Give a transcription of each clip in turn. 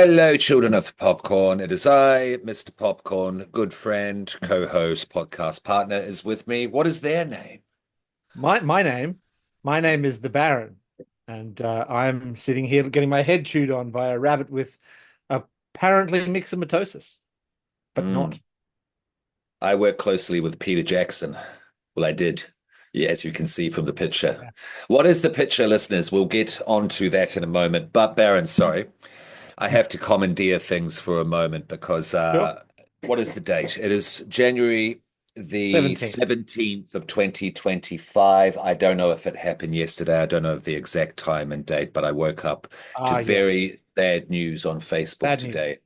Hello, children of the popcorn. It is I, Mr. Popcorn, good friend, co-host, podcast partner is with me. What is their name? My my name, my name is the Baron, and I'm sitting here getting my head chewed on by a rabbit with apparently myxomatosis, but Hmm. not. I work closely with Peter Jackson. Well, I did. Yeah, as you can see from the picture. Yeah. What is the picture, listeners? We'll get onto that in a moment. But Baron, sorry, I have to commandeer things for a moment because Sure. what is the date? It is January the 17. 17th of 2025. I don't know if it happened yesterday. I don't know the exact time and date, but I woke up to Ah, yes. very bad news on Facebook Bad news. today.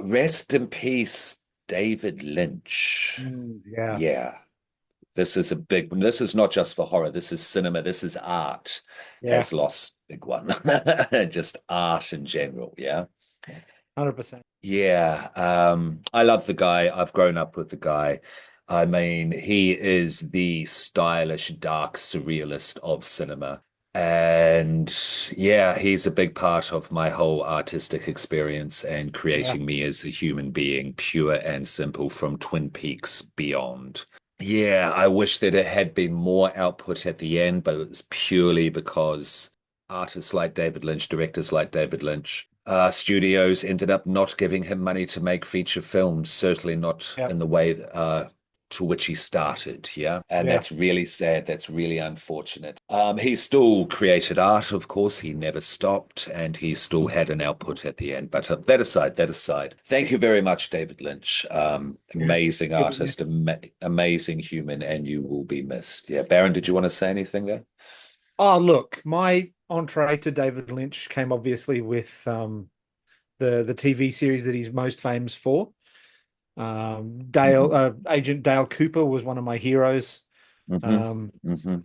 Rest in peace, David Lynch. Yeah. Yeah, this is a big one. This is not just for horror. This is cinema. This is art Yeah. has lost a big one. Just art in general. Yeah. 100%. Yeah. I love the guy. I've grown up with the guy. I mean, he is the stylish, dark surrealist of cinema. And yeah, he's a big part of my whole artistic experience and Yeah. creating me as a human being, pure and simple from Twin Peaks beyond. Yeah, I wish that it had been more output at the end, but it was purely because artists like David Lynch, directors like David Lynch, studios ended up not giving him money to make feature films, certainly not Yeah. in the way to which he started. Yeah. And Yeah. that's really sad. That's really unfortunate. He still created art, of course. He never stopped and he still had an output at the end. But that aside, that aside, thank you very much, David Lynch. Yeah. Amazing David artist, Lynch. amazing human, and you will be missed. Yeah. Baron, did you want to say anything there? Oh, look, my entree to David Lynch came obviously with the TV series that he's most famous for. Hmm. Agent Dale Cooper was one of my heroes. Hmm. Um, Hmm.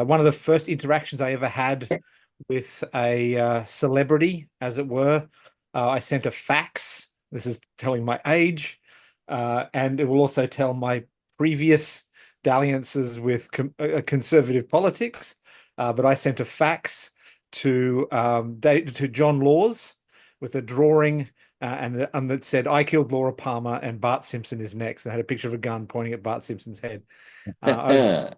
one of the first interactions I ever had with a celebrity, as it were. I sent a fax. This is telling my age, and it will also tell my previous dalliances with conservative politics. But I sent a fax to John Laws with a drawing. And that said, "I killed Laura Palmer, and Bart Simpson is next." And had a picture of a gun pointing at Bart Simpson's head. I was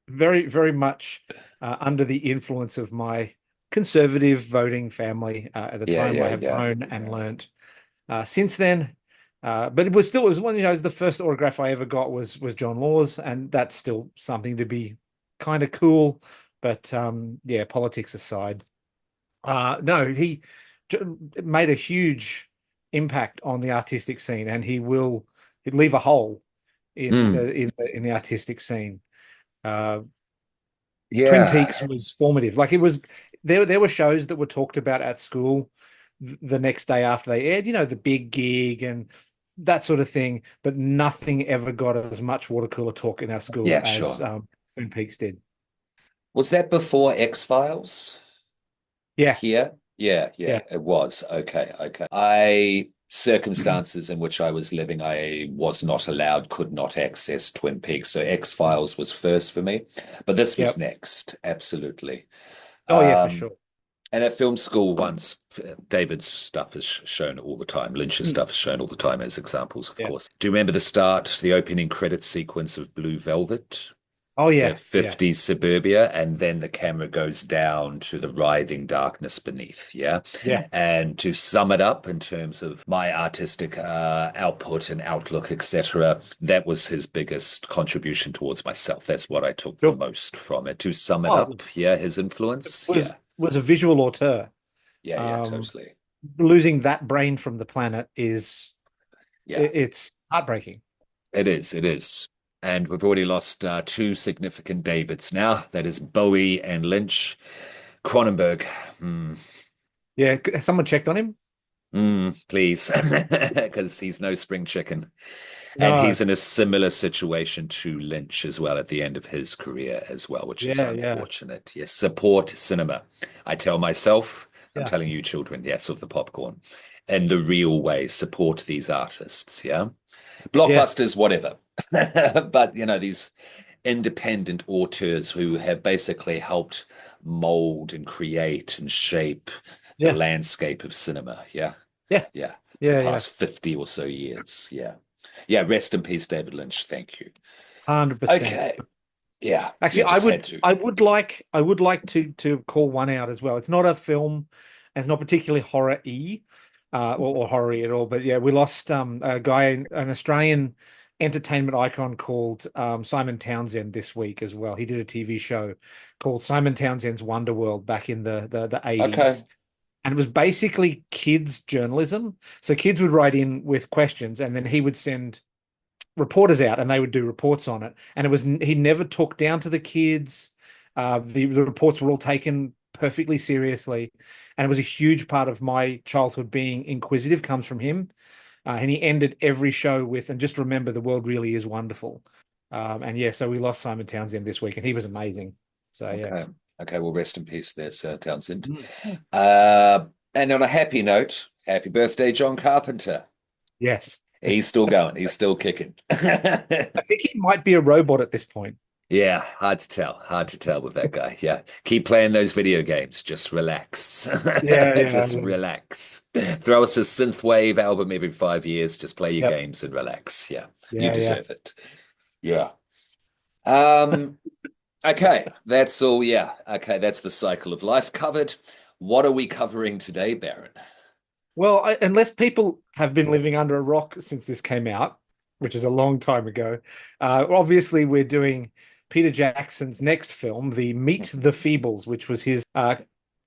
very, very much under the influence of my conservative voting family at the Yeah, time. I yeah, have yeah. grown and learnt since then. But it was one, it was the first autograph I ever got was John Laws, and that's still something to be kind of cool. But yeah, politics aside, no, made a huge impact on the artistic scene, and he'd leave a hole Mm. in the artistic scene. Uh, Twin Yeah, Peaks was formative. Like it was there were shows that were talked about at school the next day after they aired, the big gig and that sort of thing, but nothing ever got as much water cooler talk in our school yeah, as sure. Twin Peaks did. Was that before X-Files Yeah, here? Yeah, yeah. yeah, it was. Okay, okay. I circumstances in which I was living, I was not allowed, could not access Twin Peaks. So X-Files was first for me, but this was Yep. next, absolutely. Oh yeah, for Um, sure. and at film school once, David's stuff is shown all the time. Lynch's Mm. stuff is shown all the time as examples, of Yeah. course. Do you remember the start, the opening credit sequence of Blue Velvet? Oh The yeah, yeah, 50s suburbia, and then the camera goes down to the writhing darkness beneath. Yeah. yeah. And to sum it up in terms of my artistic output and outlook, etc., that was his biggest contribution towards myself. That's what I took the Sure. most from it. To sum it Oh, up, yeah, his influence. was Yeah. was a visual auteur. Yeah, yeah, Um, totally. Losing that brain from the planet is Yeah, it's heartbreaking. it is. It is. And we've already lost two significant Davids now. That is Bowie and Lynch. Cronenberg. Hmm. Yeah, has someone checked on him? Please, because he's no spring chicken. And No. he's in a similar situation to Lynch as well at the end of his career as well, which is Yeah, yeah, unfortunate. Yes, support cinema. I tell myself, I'm yeah, telling you, children, yes, of the popcorn, in the real way, support these artists. Yeah. yeah. Blockbusters, whatever. But, these independent auteurs who have basically helped mold and create and shape the Yeah. landscape of cinema. Yeah. Yeah. Yeah. For the Yeah. Yeah. past 50 or so years. Yeah. Yeah. Rest in peace, David Lynch. Thank you. 100%. Okay. Yeah. Actually, Yeah. Just had to. I would like to call one out as well. It's not a film, and it's not particularly horror-y, or horror-y at all. But yeah, we lost a guy, an Australian entertainment icon called Simon Townsend this week as well. He did a TV show called Simon Townsend's Wonderworld back in the Okay. 80s. And it was basically kids journalism. So kids would write in with questions, and then he would send reporters out and they would do reports on it. And it was he never talked down to the kids. The reports were all taken perfectly seriously, and it was a huge part of my childhood. Being inquisitive comes from him, and he ended every show with, "And just remember, the world really is wonderful." And yeah, so we lost Simon Townsend this week, and he was amazing. So yeah. Okay. Okay. Well, rest in peace there, Sir Townsend. Mm. Uh, and on a happy note, happy birthday, John Carpenter. Yes. He's still going. He's still kicking. I think he might be a robot at this point. Yeah, hard to tell. Hard to tell with that guy. Yeah. Keep playing those video games. Just relax. Yeah, yeah, Just yeah. relax. Throw us a synthwave album every 5 years. Just play your Yep. games and relax. Yeah. You Yeah, yeah. deserve it. Yeah. Um, okay. That's all. Yeah. Okay. That's the cycle of life covered. What are we covering today, Baron? Well, unless people have been living under a rock since this came out, which is a long time ago, obviously we're doing Peter Jackson's next film, the Meet the Feebles, which was his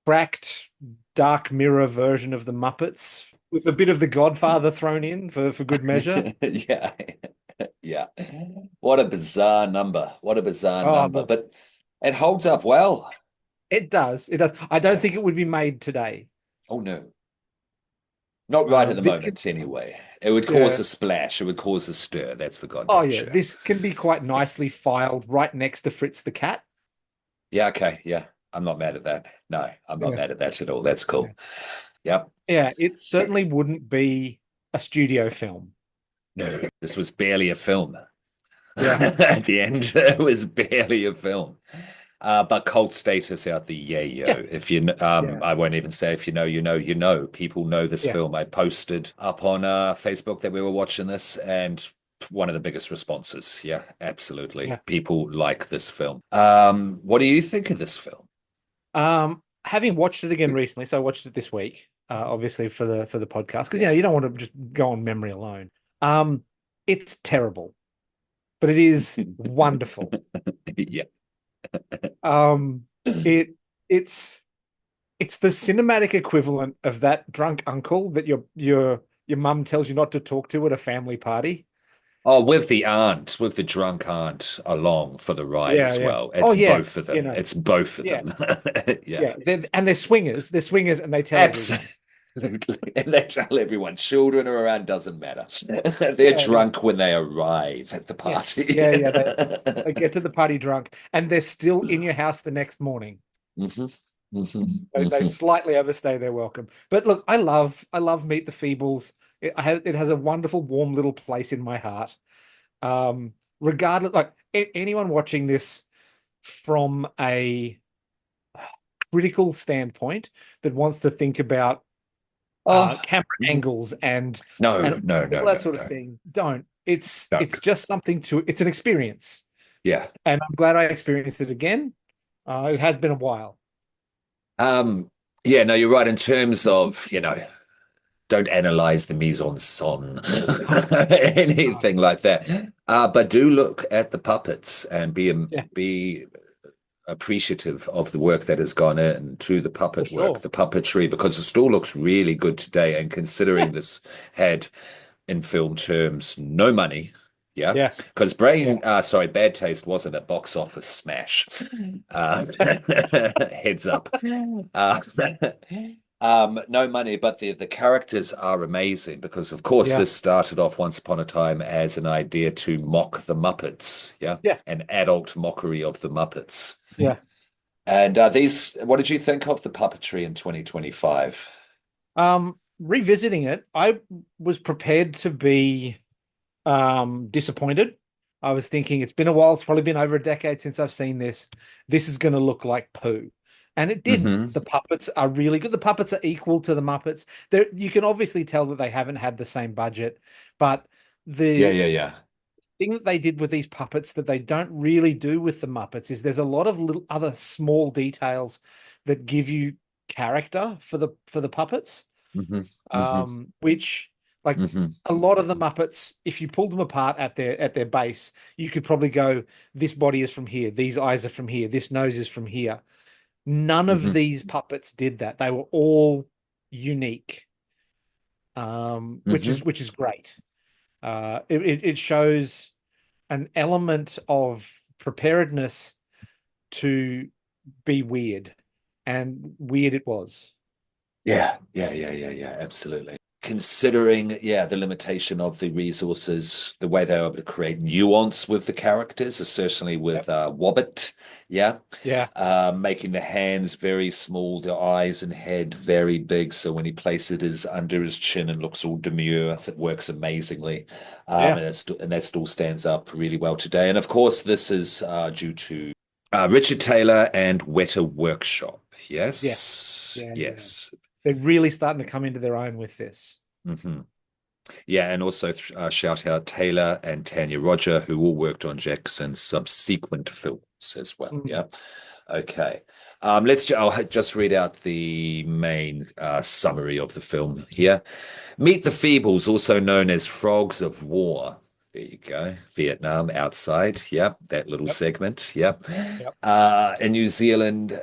cracked dark mirror version of the Muppets, with a bit of The Godfather thrown in for good measure. Yeah. Yeah. What a bizarre number. What a bizarre Oh, number. look, But it holds up well. it does. It does. I don't Yeah. think it would be made today. Oh no. Not right at the This can, moment, anyway. It would cause yeah. a splash. It would cause a stir. That's for Oh goddamn yeah, sure. this can be quite nicely filed right next to Fritz the cat. Yeah, okay. Yeah. I'm not mad at that. No, I'm not Yeah. mad at that at all. That's Yeah. cool. Yep. Yeah, it certainly wouldn't be a studio film. No, this was barely a film. Yeah, At the end, it was barely a film. But cult status out the yeah, yayo. If you, yeah, I won't even say if you know, you know, you know. People know this yeah, film. I posted up on Facebook that we were watching this, and one of the biggest responses. Yeah, absolutely. yeah. People like this film. What do you think of this film? Having watched it again recently, so I watched it this week, obviously for the podcast, because you don't want to just go on memory alone. Um, it's terrible, but it is wonderful. Yeah. Um, it it's it's the cinematic equivalent of that drunk uncle that your mum tells you not to talk to at a family party. Oh, with the aunt, with the drunk aunt along for the ride Yeah, as yeah. well. Oh It's yeah, both of them. It's both of yeah, them. Yeah. yeah. They're swingers. They're swingers, and they tell everyone. Absolutely. And they tell everyone, children are around, doesn't matter. They're Yeah, yeah. drunk when they arrive at the Yes. party. Yeah, yeah. They get to the party drunk, and they're still in your house the next morning. Mhm, mhm, They mhm. slightly overstay their welcome. But look, I love Meet the Feebles. It has a wonderful, warm little place in my heart. Regardless, like anyone watching this from a critical standpoint that wants to think about Oh, camera angles no, and no, all no, that no, sort of no. thing, don't. No. It's just something to. It's an experience, Yeah. and I'm glad I experienced it again. It has been a while. Um, yeah, no, you're right in terms of, don't analyze the mise en scène, Oh, anything like that. But do look at the puppets and yeah, be appreciative of the work that has gone into the for puppet work, sure. the puppetry, because the store looks really good today. And Yeah, considering this had, in film terms, no money. Yeah, yeah, because yeah, Bad Taste wasn't a box office smash. Uh, Heads up. Uh, no money, but the characters are amazing because, of course, yeah, this started off once upon a time as an idea to mock the Muppets. Yeah, yeah, an adult mockery of the Muppets. yeah. And what did you think of the puppetry in 2025? Revisiting it, I was prepared to be disappointed. I was thinking it's been a while. It's probably been over a decade since I've seen this. This is going to look like poo. And it didn't. Hmm. The puppets are really good. The puppets are equal to the Muppets. There, you can obviously tell that they haven't had the same budget, but Yeah, the yeah, yeah. thing that they did with these puppets that they don't really do with the Muppets is there's a lot of little other small details that give you character for the puppets, Hmm. Hmm. which like Hmm. a lot of the Muppets, if you pulled them apart at their base, you could probably go, this body is from here, these eyes are from here, this nose is from here. None of Hmm. these puppets did that. They were all unique, Hmm. which is great. It shows an element of preparedness to be weird, and weird it was. Yeah, yeah, yeah, yeah, yeah, absolutely. Considering, yeah, the limitation of the resources, the way they're able to create nuance with the characters, certainly Yep. with Wobbit, yeah, Yeah. making the hands very small, the eyes and head very big. So when he places it under his chin and looks all demure, it works amazingly, Yeah. and that still stands up really well today. And of course, this is due to Richard Taylor and Weta Workshop. Yes. Yes, Yeah. Yeah. yes. They're really starting to come into their own with this. Hmm. Yeah, and also shout out Taylor and Tanya Roger, who all worked on Jackson's subsequent films as well. Mm. Yeah. Okay. I'll just read out the main summary of the film here. Meet the Feebles, also known as Frogs of War. There you go. Vietnam outside. Yep, that little Yep. segment. Yep. Yep. In New Zealand,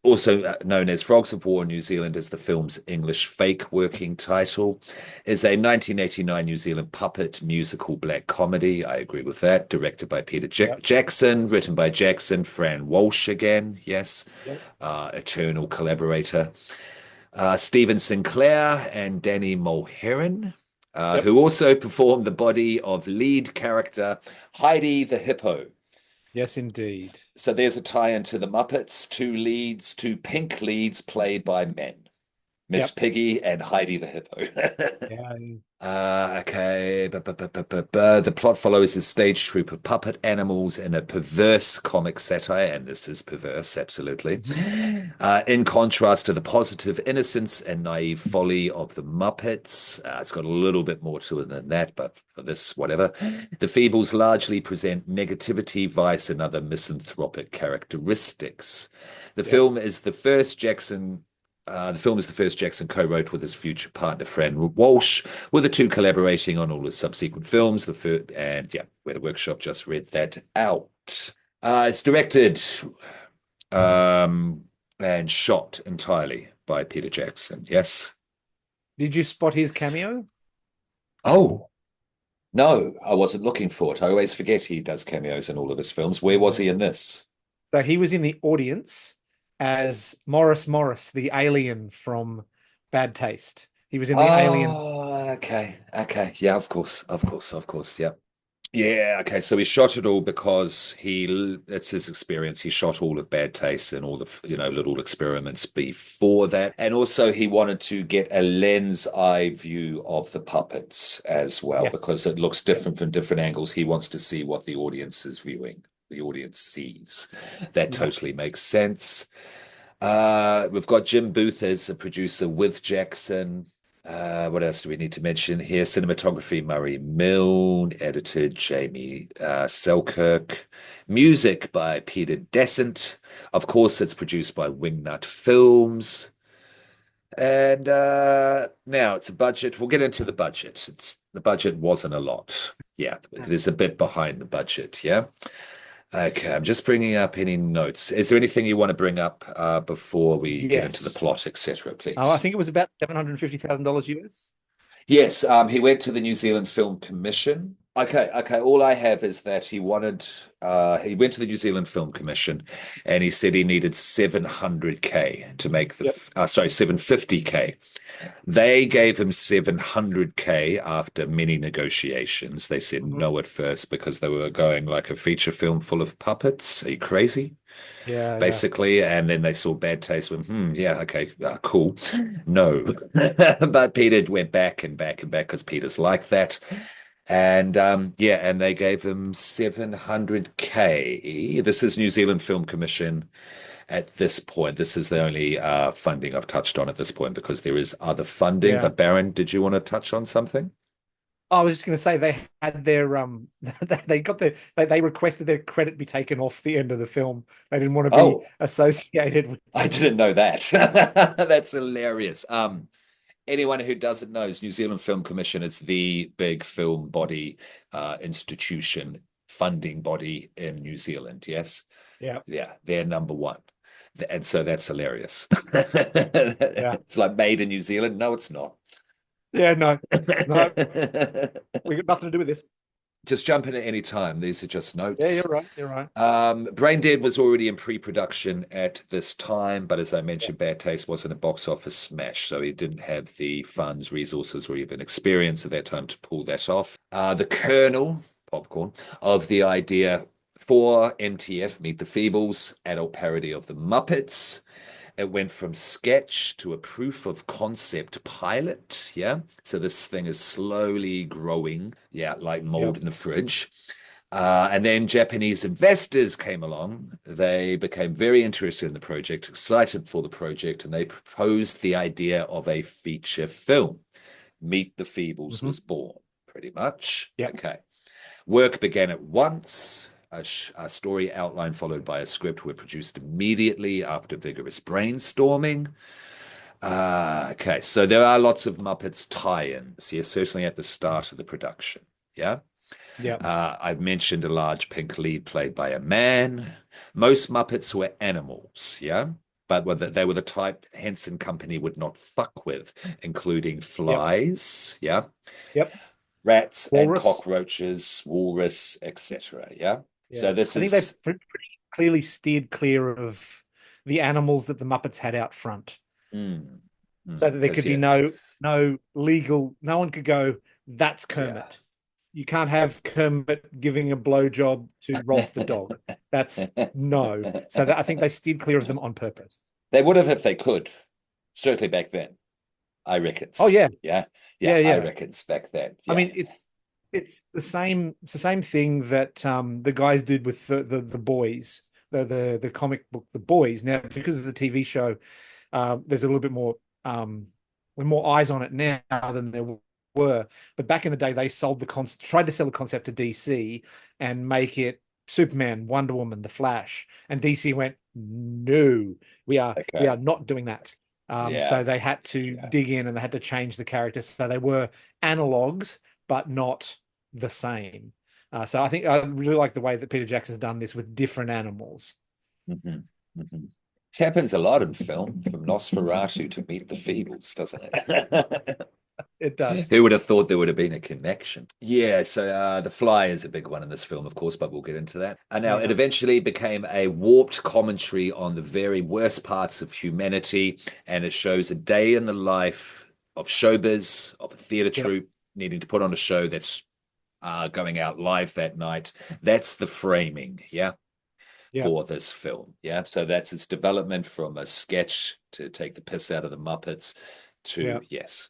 also known as Frogs of War in New Zealand, is the film's English fake working title, is a 1989 New Zealand puppet musical black comedy. I agree with that. Directed by Peter Yep. Jackson, written by Jackson, Fran Walsh again. Yes, Yep. eternal collaborator. Stephen Sinclair and Danny Mulheron, Yep. who also performed the body of lead character Heidi the Hippo. Yes, indeed. So there's a tie into the Muppets, two pink leads played by men, Miss Yep. Piggy and Heidi the Hippo. Yeah. Okay. The plot follows a stage troupe of puppet animals in a perverse comic satire, and this is perverse, absolutely. Mhm. In contrast to the positive innocence and naive folly of the Muppets, it's got a little bit more to it than that, but for this, whatever. The Feebles largely present negativity, vice, and other misanthropic characteristics. The Yep. film is the first Jackson co-wrote with his future partner, Fran Walsh, with the two collaborating on all his subsequent films. Where the workshop just read that out. It's directed um, and shot entirely by Peter Jackson. Yes. Did you spot his cameo? Oh, no, I wasn't looking for it. I always forget he does cameos in all of his films. Where was he in this? So he was in the audience as Morris, the alien from Bad Taste. He was in the alien. Oh, okay. Okay. Yeah, of course. Of course. Of course. Yeah. Yeah, okay. So he shot it all because it's his experience. He shot all of Bad Taste and all the, little experiments before that. And also he wanted to get a lens eye view of the puppets as well, Yeah. because it looks Yeah. different from different angles. He wants to see what the audience is viewing, the audience sees. That Yeah. totally makes sense. We've got Jim Booth as a producer with Jackson. What else do we need to mention here? Cinematography, Murray Milne, edited Jamie Selkirk, music by Peter Descent. Of course, it's produced by Wingnut Films. And now it's a budget. We'll get into the budget. The budget wasn't a lot. Yeah, there's a bit behind the budget. Yeah. Okay, I'm just bringing up any notes. Is there anything you want to bring up before we get into the Yes. plot, etc., I please? think it was about $750,000 US. Yes, he went to the New Zealand Film Commission. Okay, okay. All I have is that he went to the New Zealand Film Commission and he said he needed 700K to make Yep. 750K. They gave him 700K after many negotiations. They said Mhm. no at first because they were going like a feature film full of puppets. Are you crazy? Yeah. Yeah. Basically, and then they saw Bad Taste. Went, yeah, okay, cool. No, but Peter went back and back and back because Peter's like that. And yeah, and they gave him 700K. This is New Zealand Film Commission. at this point. This is the only funding I've touched on at this point because there is other funding. Yeah. But Baron, did you want to touch on something? I was just going to say they had their they got they requested their credit be taken off the end of the film. They didn't want to be Oh, associated with I it. didn't know that. That's hilarious. Anyone who doesn't know, is New Zealand Film Commission. It's the big film body, institution, funding body in New Zealand. Yes. Yeah. Yeah, they're number one. And so that's hilarious. Yeah. It's like made in New Zealand. No, it's not. Yeah, no. No, we got nothing to do with this. Just jump in at any time. These are just Yeah, you're notes. right. You're right. Brain Dead was already in pre-production at this time, but as I Yeah. mentioned, Bad Taste wasn't a box office smash, so he didn't have the funds, resources, or even experience at that time to pull that off. The kernel, popcorn, of the idea for MTF, Meet the Feebles, adult parody of the Muppets. It went from sketch to a proof of concept pilot. Yeah. So this thing is slowly growing. Yeah. Like mold Yep. in the fridge. And then Japanese investors came along. They became very interested in the project, excited for the project, and they proposed the idea of a feature film. Meet the Feebles Hmm. was born, pretty much. Yep. Okay. Work began at once. A story outline followed by a script were produced immediately after vigorous brainstorming. Okay, so there are lots of Muppets tie-ins. Yes, certainly at the start of the production. Yeah. Yep. I've mentioned a large pink lead played by a man. Most Muppets were animals. Yeah. But they were the type Henson Company would not fuck with, including Yep. flies. Yeah. Yep. Rats and Walrus. cockroaches, walrus, etc. Yeah. Yeah. So this I think they is pretty clearly steered clear of the animals that the Muppets had out front, so that there because could be yeah, no legal, no one could go, that's yeah. Kermit. You can't have Kermit giving a blowjob to Rolf the dog. That's no. So that, I think they steered clear of them on purpose. They would have if they could. Certainly back then, I Oh reckons. yeah, Yeah, yeah, yeah, I yeah. reckons back then. I Yeah. mean, it's the same thing that the guys did with the boys, the comic book, The Boys. Now, because it's a TV show, there's a little bit more with more eyes on it now than there were. But back in the day, they sold the concept, tried to sell the concept to DC and make it Superman, Wonder Woman, The Flash, and DC went, no, we Okay. are not doing that. Yeah. So they had to Yeah. dig in and they had to change the characters. So they were analogs, but not the same. So I think I really like the way that Peter Jackson's done this with different animals. hmm hmm It happens a lot in film, from Nosferatu to Meet the Feebles, doesn't it? It does. Who would have thought there would have been a connection? Yeah, so the fly is a big one in this film, of course, but we'll get into that. And now it Yeah. eventually became a warped commentary on the very worst parts of humanity, and it shows a day in the life of showbiz, of a theater Yep. troupe needing to put on a show that's going out live that night. That's the framing, yeah, Yep. for this film, yeah. So that's its development from a sketch to take the piss out of the Muppets to, Yep. yes,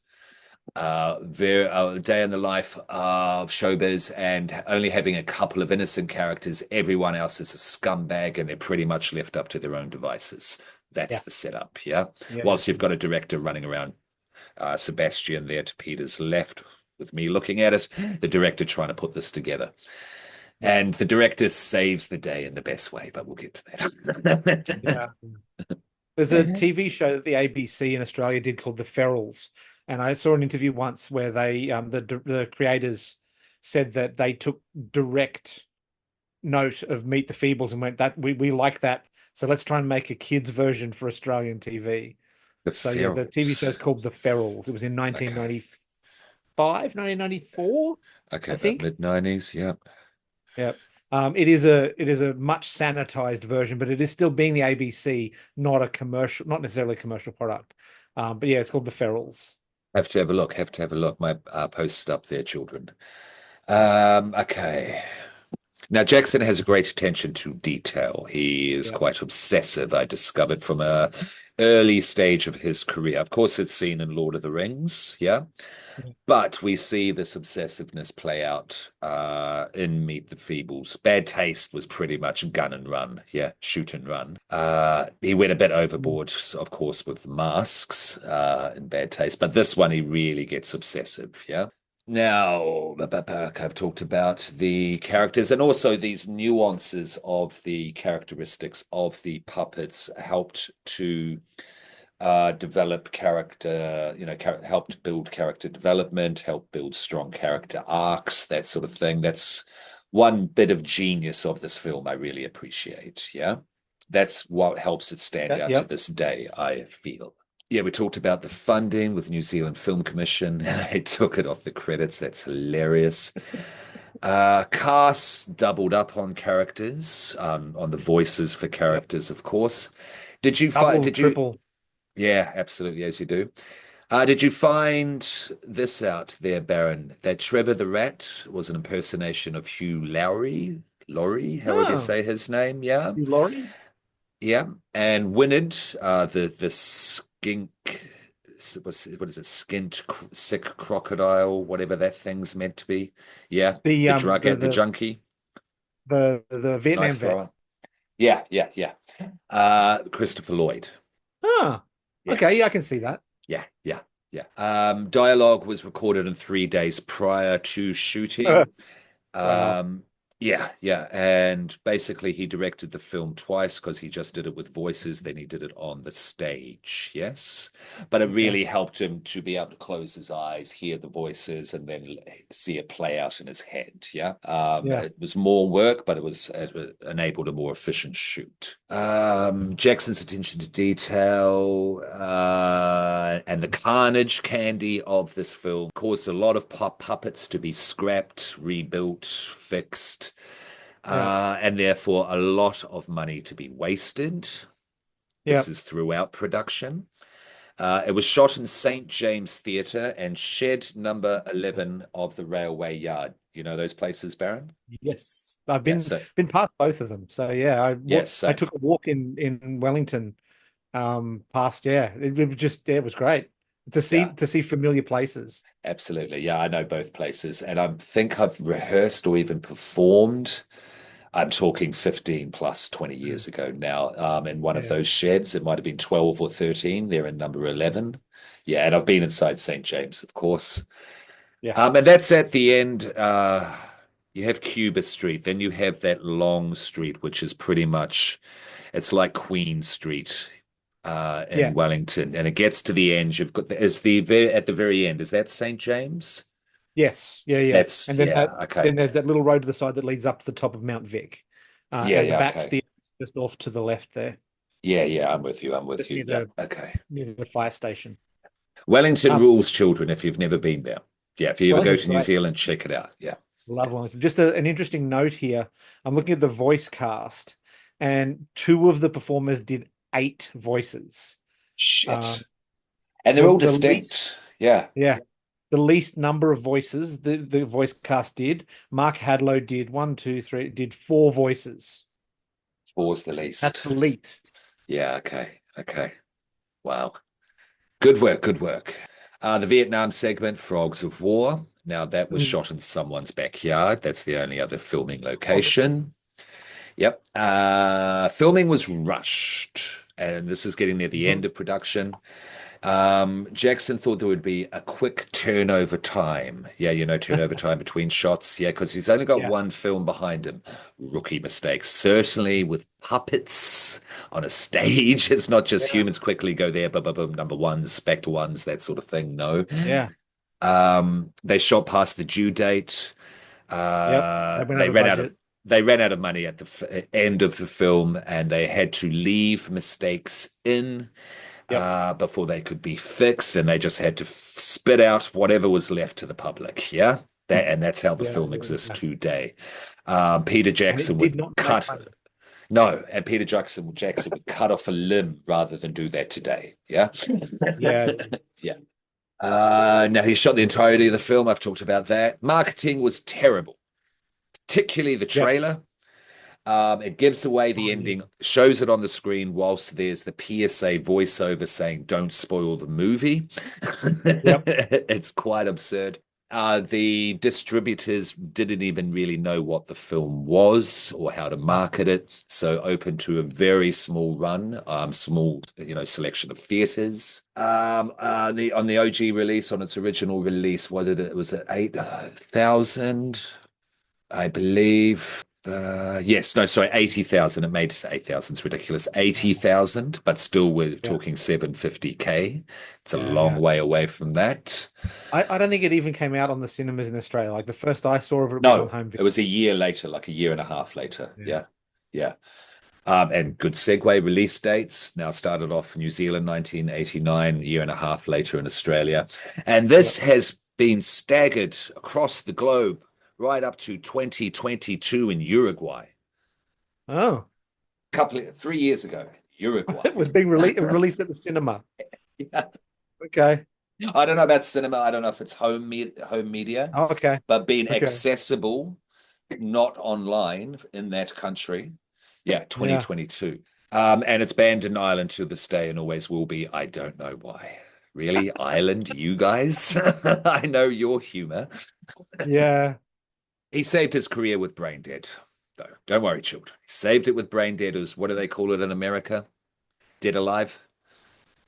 very day in the life of showbiz and only having a couple of innocent characters. Everyone else is a scumbag and they're pretty much left up to their own devices. That's Yeah. the setup, yeah. Yeah. Whilst you've got a director running around, Sebastian there to Peter's left with me looking at it, the director trying to put this together. Yeah. And the director saves the day in the best way, but we'll get to that. Yeah. There's a TV show that the ABC in Australia did called The Ferals, and I saw an interview once where they the creators said that they took direct note of Meet the Feebles and went that we like that, so let's try and make a kids version for Australian TV. The So yeah, the TV show is Ferals. called The Ferals. It was in Okay. 1995, 1994, Okay, I about think. mid-90s, yeah. Yeah. It is a much sanitized version, but it is still being the ABC, not a commercial, not necessarily a commercial product. But yeah, it's called The Ferals. Have to have a look. Have to have a look. My posted up there, children. Okay. Now, Jackson has a great attention to detail. He is Yeah. quite obsessive. I discovered from a early stage of his career. Of course, it's seen in Lord of the Rings, yeah. Yeah. But we see this obsessiveness play out in Meet the Feebles. Bad Taste was pretty much gun and run, yeah, shoot and run. He went a bit Mm. overboard, of course, with the masks in Bad Taste, but this one he really gets obsessive, yeah. Now, I've talked about the characters and also these nuances of the characteristics of the puppets helped to develop character, helped build character development, help build strong character arcs, that sort of thing. That's one bit of genius of this film I really appreciate. Yeah. That's what helps it stand Yeah, out to yep. this day, I feel. Yeah, we talked about the funding with New Zealand Film Commission. They took it off the credits. That's hilarious. Cast doubled up on characters, on the voices for Yep. characters, of course. Did you find? Double, Did you? triple. Yeah, absolutely, as you do. Did you find this out there, Baron, that Trevor the Rat was an impersonation of Hugh Laurie? Laurie, however you Oh, say his name, yeah? you Laurie? Yeah. And Winard, the skink, what is it, sick crocodile, whatever that thing's meant to be. Yeah. The The um drug, the junkie, the Vietnam knife vet. thrower. Yeah, yeah, yeah. Christopher Lloyd. Ah, Yeah. okay, yeah, I can see that. Yeah, yeah, yeah. Dialogue was recorded in 3 days prior to shooting. Wow. Um, yeah, yeah. And basically, he directed the film twice because he just did it with voices, then he did it on the stage. Yes. But it Okay. really helped him to be able to close his eyes, hear the voices, and then see it play out in his head. Yeah. Yeah. It was more work, but it enabled a more efficient shoot. Jackson's attention to detail and the carnage candy of this film caused a lot of puppets to be scrapped, rebuilt, fixed, Yeah. and therefore a lot of money to be wasted. Yeah. This is throughout production. It was shot in St. James Theatre and shed number 11 of the railway yard. You know those places, Baron? Yes. I've Yeah, been past both of them. So yeah, yes, I same. took a walk in Wellington past, yeah. It was just, yeah, it was great Yeah, to see familiar places. absolutely. Yeah, I know both places. And I think I've rehearsed or even performed. I'm talking 15 plus 20 Mm. years ago now, in one of Yeah. those sheds. It might have been 12 or 13. They're in number 11. Yeah, and I've been inside St. James, of course. Yeah. And that's at the end. You have Cuba Street, then you have that long street, which is pretty much, it's like Queen Street in Yeah. Wellington. And it gets to the end. You've got at the very end. Is that St. James? Yes. Yeah, yeah. That's, And yeah, okay. then there's that little road to the side that leads up to the top of Mount Vic. Yeah, And the yeah, Bats okay. Theatre just off to the left there, Yeah, yeah, I'm with you. I'm with just you. Yeah, okay. near the fire station. Wellington Um, rules, children, if you've never been there. Yeah, if you ever go Wellington's to New great. Zealand, check it out. Yeah. Love Wellington. Just an interesting note here. I'm looking at the voice cast, and two of the performers did eight voices. Shit. Um, And they're all the least, distinct. Yeah. yeah, the least number of voices the voice cast did. Mark Hadlow did one, two, three, did four voices. Four's the That's least. the least. Yeah, okay. Okay. Wow. Good work. Good work. The Vietnam segment, Frogs of War. Now, that was Mm. shot in someone's backyard. That's the only other filming Oh, goodness. location. Yep. Filming was rushed, and this is getting near the end Mhm. of production. Jackson thought there would be a quick turnover time. Yeah, turnover time between shots. Yeah, because he's only got Yeah, one film behind him. Rookie mistake. Certainly with puppets on a stage. It's not just yeah, humans quickly go there, boom, boom, boom, number ones, spectre ones, that sort of thing. No. yeah. They shot past the due date. Yep. They went They over ran out of budget. money at the end of the film, and they had to leave mistakes in Yep. before they could be fixed, and they just had to spit out whatever was left to the public. Yeah, and that's how the Yeah, film yeah, exists yeah. today. Peter And Jackson it did would not make cut. money. No, and Peter Jackson would cut off a limb rather than do that today. Yeah. Yeah. Yeah. Now he shot the entirety of the film. I've talked about that. Marketing was terrible, particularly the Yep. trailer. It gives away the Oh, yeah. ending, shows it on the screen whilst there's the PSA voiceover saying, "Don't spoil the movie." Yep. It's quite absurd. The distributors didn't even really know what the film was or how to No. market it, so open to a very small run, small, selection of theaters. The on the OG release, on its original release, what did it was it 8,000? I believe. Yes, no, sorry, 80,000. It made 8,000. It's ridiculous. Yeah. 80,000, but still we're Yeah. talking 750K. It's a Yeah. long Yeah. way away from that. I don't think it even came out on the cinemas in Australia. Like the first I saw of it was on No, home it video. was a year later, like a year and a half later. Yeah. Yeah. Yeah. And good segue release dates. Now started off New Zealand 1989, a year and a half later in Australia. And this Yep. has been staggered across the globe right up to 2022 in Uruguay. Oh, 3 years ago, Uruguay. it was being released at the cinema. Yeah. Okay. I don't know about cinema. I don't know if it's home media, Oh, okay. but being Okay. accessible, not online in that country. Yeah, Yeah. 2022. And it's banned in Ireland to this day and always will be. I don't know why. Really? Ireland, you guys? I know your humor. Yeah. He saved his career with Brain Dead, though. Don't worry, children. He saved it with Brain Dead. As what do they call it in America? Dead Alive?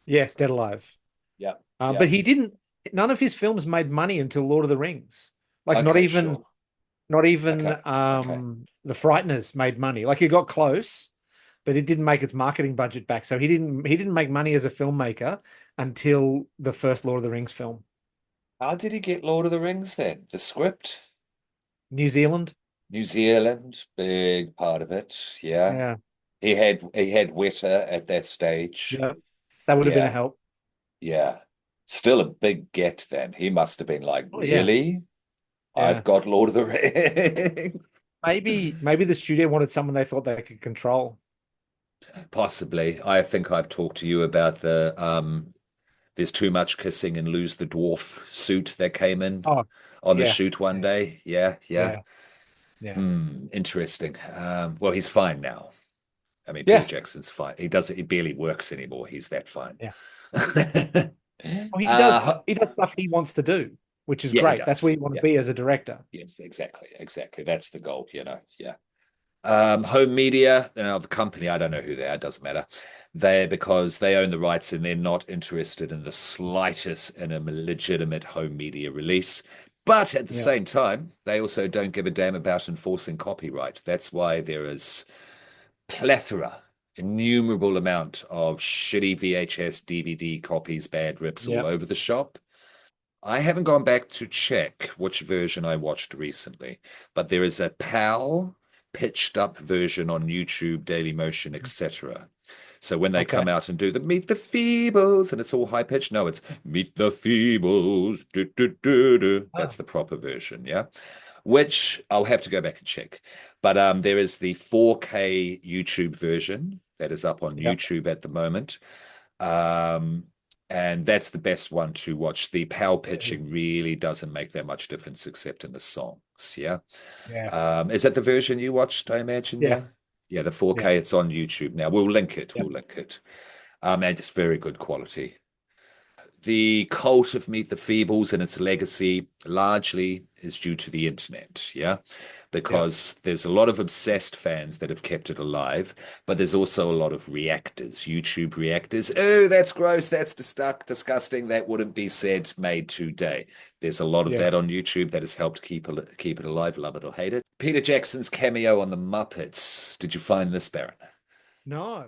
Yes, Dead Alive. Yeah, But yeah. he didn't. None of his films made money until Lord of the Rings. Like Okay, sure. not even Okay, okay. The Frighteners made money. Like it got close, but it didn't make its marketing budget back. So he didn't make money as a filmmaker until the first Lord of the Rings film. How did he get Lord of the Rings then? The script? New Zealand. New Zealand, big part of it. Yeah. Yeah. He had Weta at that stage. Yeah. That would have been a Yeah, help. yeah. Still a big get then. He must have been like, Oh yeah. really? I've Yeah. got Lord of the Rings. Maybe the studio wanted someone they thought they could control. Possibly. I think I've talked to you about the there's too much kissing and lose the dwarf suit that came in Oh, on the yeah. shoot one Yeah. day. Yeah, yeah. Yeah. Yeah. Interesting. Well, he's fine now. I mean, Peter Yeah. Jackson's fine. He barely works anymore. He's that fine. Yeah. Oh, he does uh, he does stuff he wants to do, which is yeah, he great. That's where does. you want to Yeah. be as a director. Yes, exactly. Exactly. That's the goal, Yeah. Home media, the company, I don't know who they are, it doesn't matter. Because they own the rights and they're not interested in the slightest in a legitimate home media release. But at the Yeah. same time, they also don't give a damn about enforcing copyright. That's why there is plethora, innumerable amount of shitty VHS, DVD copies, bad rips all Yeah. over the shop. I haven't gone back to check which version I watched recently, but there is a PAL pitched up version on YouTube, Dailymotion, etc. So when they Okay. come out and do the Meet the Feebles and it's all high pitched, no, it's Meet the Feebles. Do, do, do, do. That's Oh, the proper version, yeah. Which I'll have to go back and check. But there is the 4K YouTube version that is up on yeah. YouTube at the moment. Um, and that's the best one to watch. The power Yeah. pitching really doesn't make that much difference except in the songs. Yeah. Yeah. Is that the version you watched, I imagine? Yeah. Yeah. Yeah, the Yeah. 4K, it's on YouTube now. We'll link it. Yeah. We'll link it. And it's very good quality. The cult of Meet the Feebles and its legacy largely is due to the internet, yeah? Yeah. Because there's a lot of obsessed fans that have kept it alive, but there's also a lot of reactors, YouTube reactors. Oh, that's gross, that's disgusting, that wouldn't be said, made today. There's a lot of Yeah. that on YouTube that has helped keep it alive, love it or hate it. Peter Jackson's cameo on the Muppets. Did you find this, Baron? No.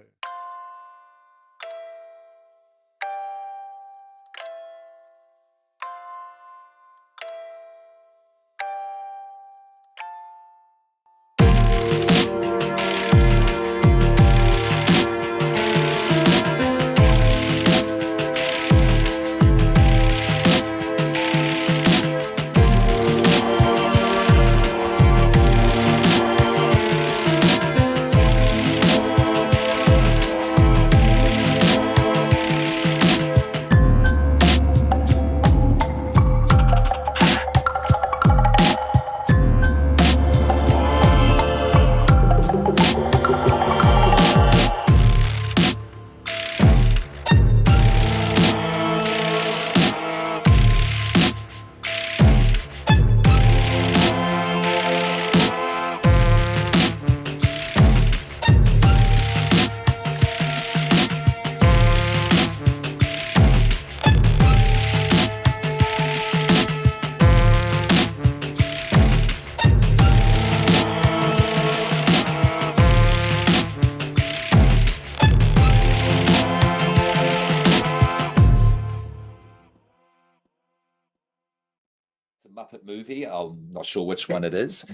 Muppet movie. I'm not sure which one it is,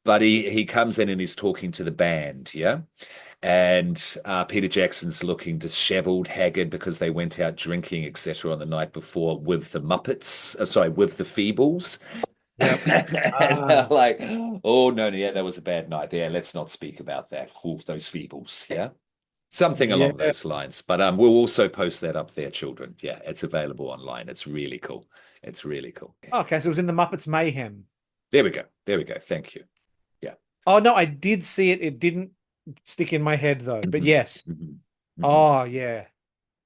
but he comes in and he's talking to the band, yeah. And Peter Jackson's looking disheveled, haggard because they went out drinking, etc., on the night before with the Muppets. Sorry, with the Feebles. Yep. And they're like, oh no, no, yeah, that was a bad night. Yeah, let's not speak about that. Ooh, those Feebles, yeah. Something Yeah. along those lines. But we'll also post that up there, children. Yeah, it's available online. It's really cool. It's really cool. Okay, so it was in the Muppets Mayhem. There we go. There we go. Thank you. Yeah. Oh no, I did see it. It didn't stick in my head though. But Hmm. yes. Hmm. Hmm. Oh yeah.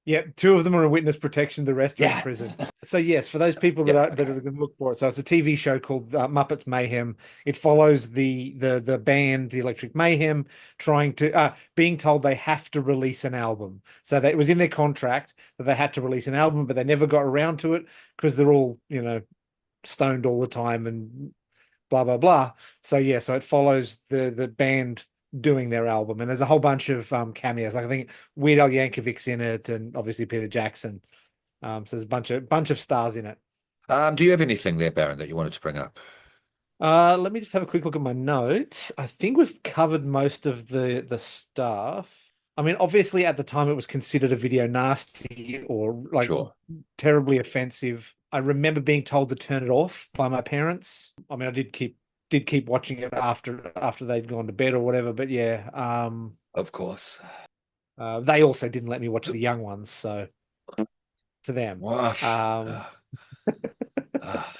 Yeah, two of them are in witness protection, the rest are in Yeah. prison. So yes, for those people Yeah. that Okay. are going to look for it, so it's a TV show called Muppets Mayhem. It follows the band, the Electric Mayhem, trying to being told they have to release an album. So that it was in their contract that they had to release an album, but they never got around to it because they're all stoned all the time and blah blah blah. So yeah, so it follows the band doing their album, and there's a whole bunch of cameos. Like I think Weird Al Yankovic's in it, and obviously Peter Jackson. So there's a bunch of stars in it. Do you have anything there, Baron, that you wanted to bring up? Let me just have a quick look at my notes. I think we've covered most of the stuff. I mean, obviously at the time it was considered a video nasty or like Sure. terribly offensive. I remember being told to turn it off by my parents. I mean, I did keep watching it after they'd gone to bed or whatever. But yeah, Of course. they also didn't let me watch the young ones, so to them. What? Um, Ah,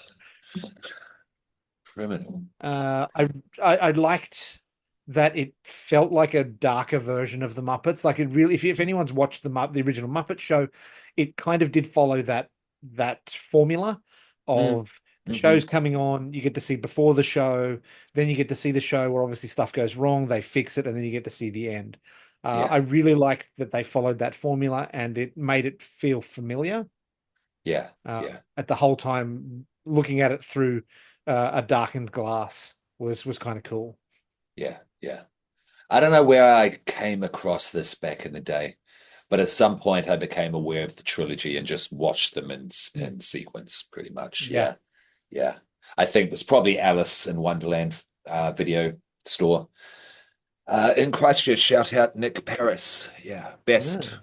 criminal. I liked that it felt like a darker version of the Muppets. Like it really, if anyone's watched the original Muppet show, it kind of did follow that formula Mm. of the Hmm. show's coming on, you get to see before the show, then you get to see the show where obviously stuff goes wrong, they fix it, and then you get to see the end. I Yeah. really liked that they followed that formula and it made it feel familiar Yeah. Yeah. at the whole time looking at it through a darkened glass was kind of cool. Yeah. Yeah. I don't know where I came across this back in the day, but at some point I became aware of the trilogy and just watched them in sequence pretty much. Yeah. Yeah. Yeah. I think it's probably Alice in Wonderland video store. In Christchurch, shout out Nick Paris. Yeah. Best Yeah.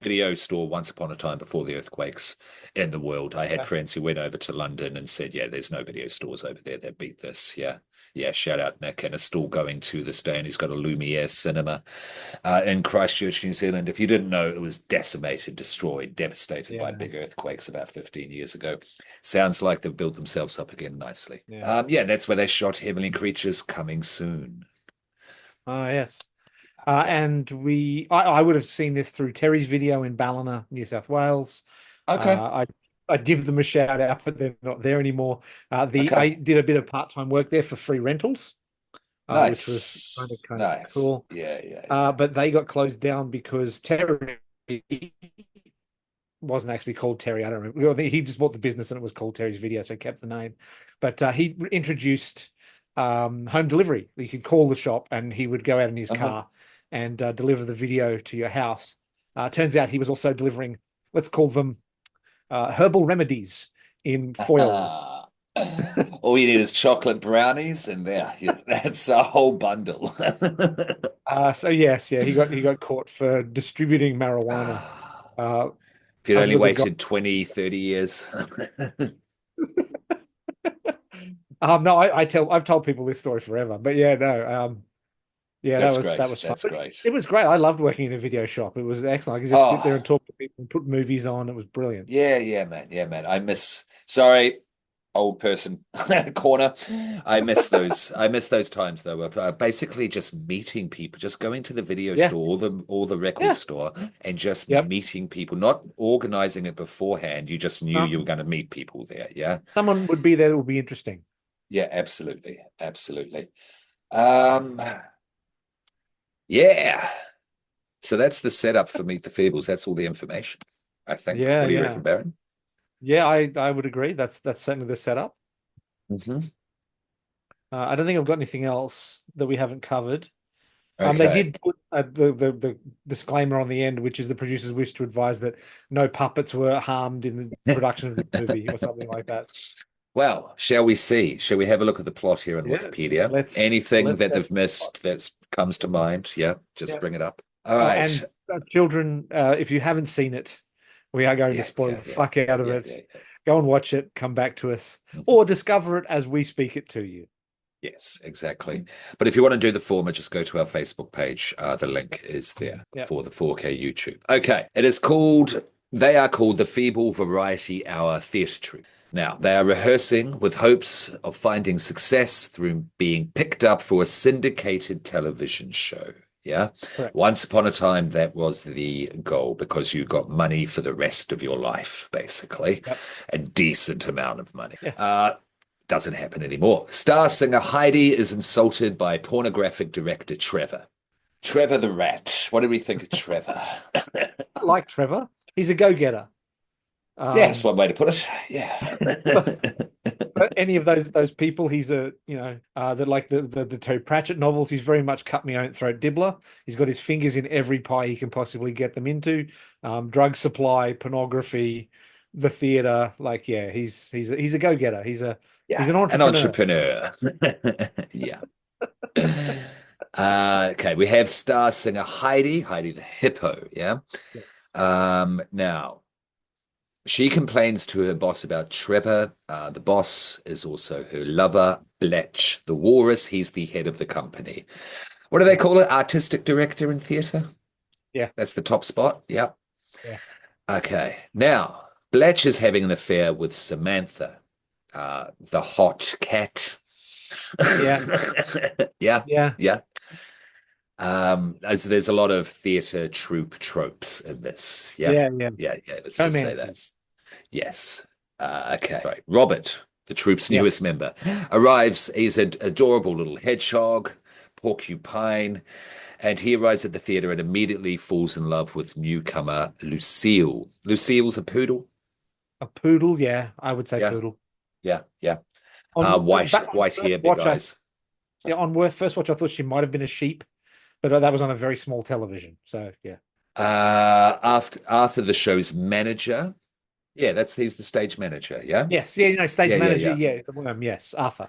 video store once upon a time before the earthquakes in the world. I had Okay. friends who went over to London and said, yeah, there's no video stores over there that beat this. Yeah. Yeah, shout out Nick, and it's still going to this day. And he's got a Lumiere cinema in Christchurch, New Zealand. If you didn't know, it was decimated, destroyed, devastated by Yeah. big earthquakes about 15 years ago. Sounds like they've built themselves up again nicely. Yeah. Yeah, that's where they shot Heavenly Creatures coming soon. Oh, yes. Yeah. I would have seen this through Terry's video in Ballina, New South Wales. Okay. I'd give them a shout out, but they're not there anymore. I Okay. did a bit of part-time work there for free rentals, which was Nice. kind of Nice. cool. Yeah, yeah, yeah. But they got closed down because Terry wasn't actually called Terry. I don't remember. I think he just bought the business and it was called Terry's Video, so kept the name. But he introduced home delivery. You could call the shop and he would go out in his Uh-huh. car and deliver the video to your house. Turns out he was also delivering, let's call them herbal remedies in foil. All you need is chocolate brownies, and there, yeah, that's a whole bundle. So yes, yeah, he got caught for distributing marijuana uh, If you'd only under the guise. waited 20, 30 years. No, I've told people this story forever, but yeah, no, yeah, that That's was great. fun. That's But great. it was great. I loved working in a video shop. It was excellent. I could just sit there Oh, and talk to people and put movies on. It was brilliant. yeah, yeah, man. Yeah, man. Sorry, old person corner. I miss those times though of basically just meeting people, just going to the video Yeah, store or the record yeah, store and just yep. meeting people, not organizing it beforehand. You just knew No, you were going to meet people there. Yeah. someone would be there that would be interesting. Yeah, absolutely. Absolutely. Um, yeah. So that's the setup for Meet the Feebles. That's all the information, I think. Yeah, What do you yeah, reckon, Baron? yeah. I would agree. That's certainly the setup. Hmm. I don't think I've got anything else that we haven't covered. They Okay. did put the disclaimer on the end, which is the producers wish to advise that no puppets were harmed in the production of this movie or something like that. Well, shall we see? Shall we have a look at the plot here in Yeah, Wikipedia? Anything let's that go. they've missed that comes to mind? Yeah, just Yeah. bring it up. All Oh, right. and children, if you haven't seen it, we are going to Yeah, spoil yeah, the yeah, fuck out of yeah, it. yeah, yeah. Go and watch it, come back to us, Mhm. or discover it as we speak it to you. Yes, exactly. But if you want to do the former, just go to our Facebook page. The link Yep. is there Yep. for the 4K YouTube. Okay, they are called the Feeble Variety Hour Theatre Troupe. Now, they are rehearsing with hopes of finding success through being picked up for a syndicated television show. Yeah. Correct. Once upon a time, that was the goal because you got money for the rest of your life, basically, Yep. a decent amount of money. Yeah. Doesn't happen anymore. Star singer Heidi is insulted by pornographic director Trevor. Trevor the Rat. What do we think of Trevor? I like Trevor. He's a go-getter. Yes, Um, one way to put it. Yeah. but any of those people, he's a that like the Terry Pratchett novels. He's very much cut me own throat dibbler. He's got his fingers in every pie he can possibly get them into. Drug supply, pornography, the theater. Like, yeah, he's a go-getter. He's Yeah, an an entrepreneur. entrepreneur. Yeah. Okay, we have star singer Heidi the hippo. Yeah. Yes. Now, she complains to her boss about Trevor. The boss is also her lover, Bletch the walrus. He's the head of the company. What do they Yeah. call it? Artistic director in theatre? Yeah. That's the top spot. Yep. Yeah. Okay. Now, Bletch is having an affair with Samantha, the hot cat. Yeah. Yeah. Yeah. Yeah. There's a lot of theatre troupe tropes in this. Yeah. Yeah. Yeah. Yeah. Yeah. Let's just say that. Romances. Yes. Okay. Right. Robert, the troupe's newest Yes. member, arrives. He's an adorable little hedgehog, porcupine, and he arrives at the theatre and immediately falls in love with newcomer Lucille. Lucille's a poodle. A poodle. Yeah, I would say Yeah. poodle. Yeah. Yeah. On back on White first hair, big watch, eyes. first watch, I thought she might have been a sheep, but that was on a very small television. So yeah. After Arthur, the show's manager. Yeah, he's the stage manager. Yeah. Yes, yeah, stage Yeah. Yeah. manager, Yeah. yeah, the worm, yes, Arthur.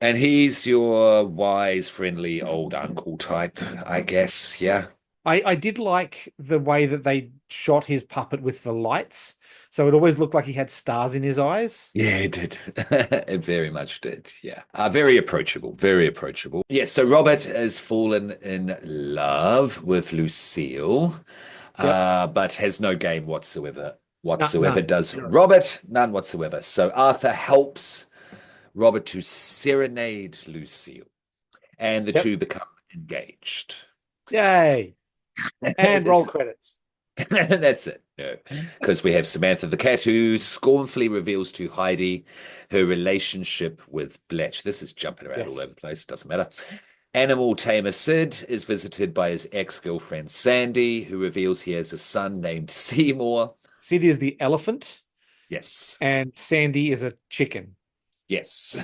And he's your wise, friendly old uncle type, I guess. Yeah. I did like the way that they shot his puppet with the lights. So it always looked like he had stars in his eyes. Yeah, it did. It very much did. Yeah. Very approachable. Very approachable. Yeah. So Robert has fallen in love with Lucille, Yep. but has no game whatsoever. Whatsoever None. does Zero. Robert? None whatsoever. So Arthur helps Robert to serenade Lucille, and the Yep. two become engaged. Yay. And roll That's credits. That's it. No, because we have Samantha the cat who scornfully reveals to Heidi her relationship with Bletch. This is jumping around all over Yes. the place. Doesn't matter. Animal tamer Sid is visited by his ex-girlfriend Sandy, who reveals he has a son named Seymour. Sid is the elephant Yes. and Sandy is a chicken. Yes.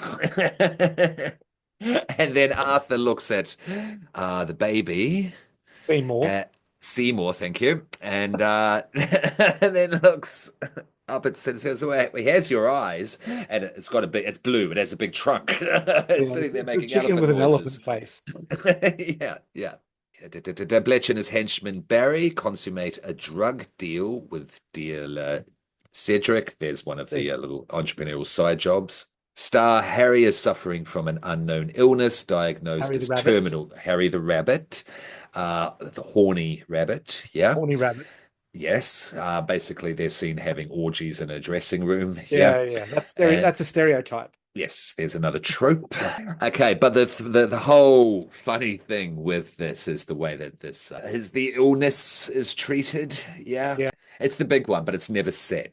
And then Arthur looks at the baby. Seymour. Seymour, thank you. And and then looks up at Sid and says, well, he has your eyes, and it's blue, it has a big trunk. It's Yeah, sitting there it's a making chicken elephant with an elephant noises. face. Yeah, yeah. Bletch and his henchman Barry consummate a drug deal with dealer Cedric. There's one of the little entrepreneurial side jobs. Star Harry is suffering from an unknown illness diagnosed Harry the as rabbit. terminal. Harry the rabbit, the horny rabbit. Yeah. Horny rabbit. Yes. Basically, they're seen having orgies in a dressing room. Yeah. Yeah, yeah. And That's a stereotype. yes, there's another trope. Okay, but the whole funny thing with this is the way that this is the illness is treated. Yeah. Yeah, It's the big one, but it's never said.